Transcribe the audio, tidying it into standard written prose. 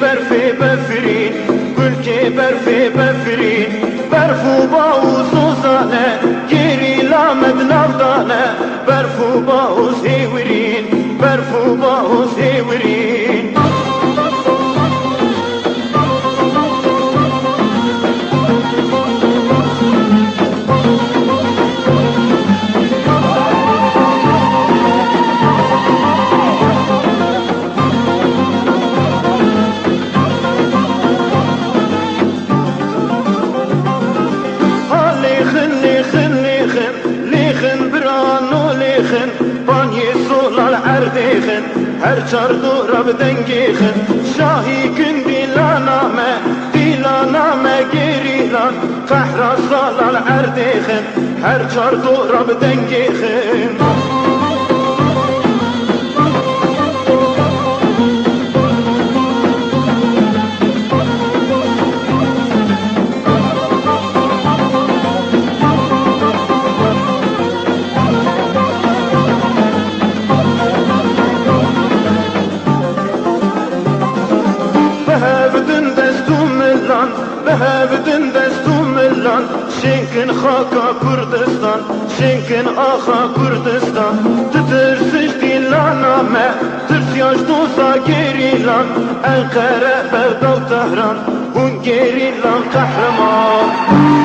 برفی بفرین گل که برفی بفرین برفو باو سوزانه گیری لامد نافدانه برفو باو سیورین برفو باو سیورین her çardu dengihın şahi gün dilaname gerilan kahra salal erdihın her çardu dengihın بهبدن دستوم الان شنکن خاکا کردستان شنکن آخا کردستان تترسش دیلانامه ترسیاش دوزا گریلان انقره بغداد تهران اون گریلان قهرمان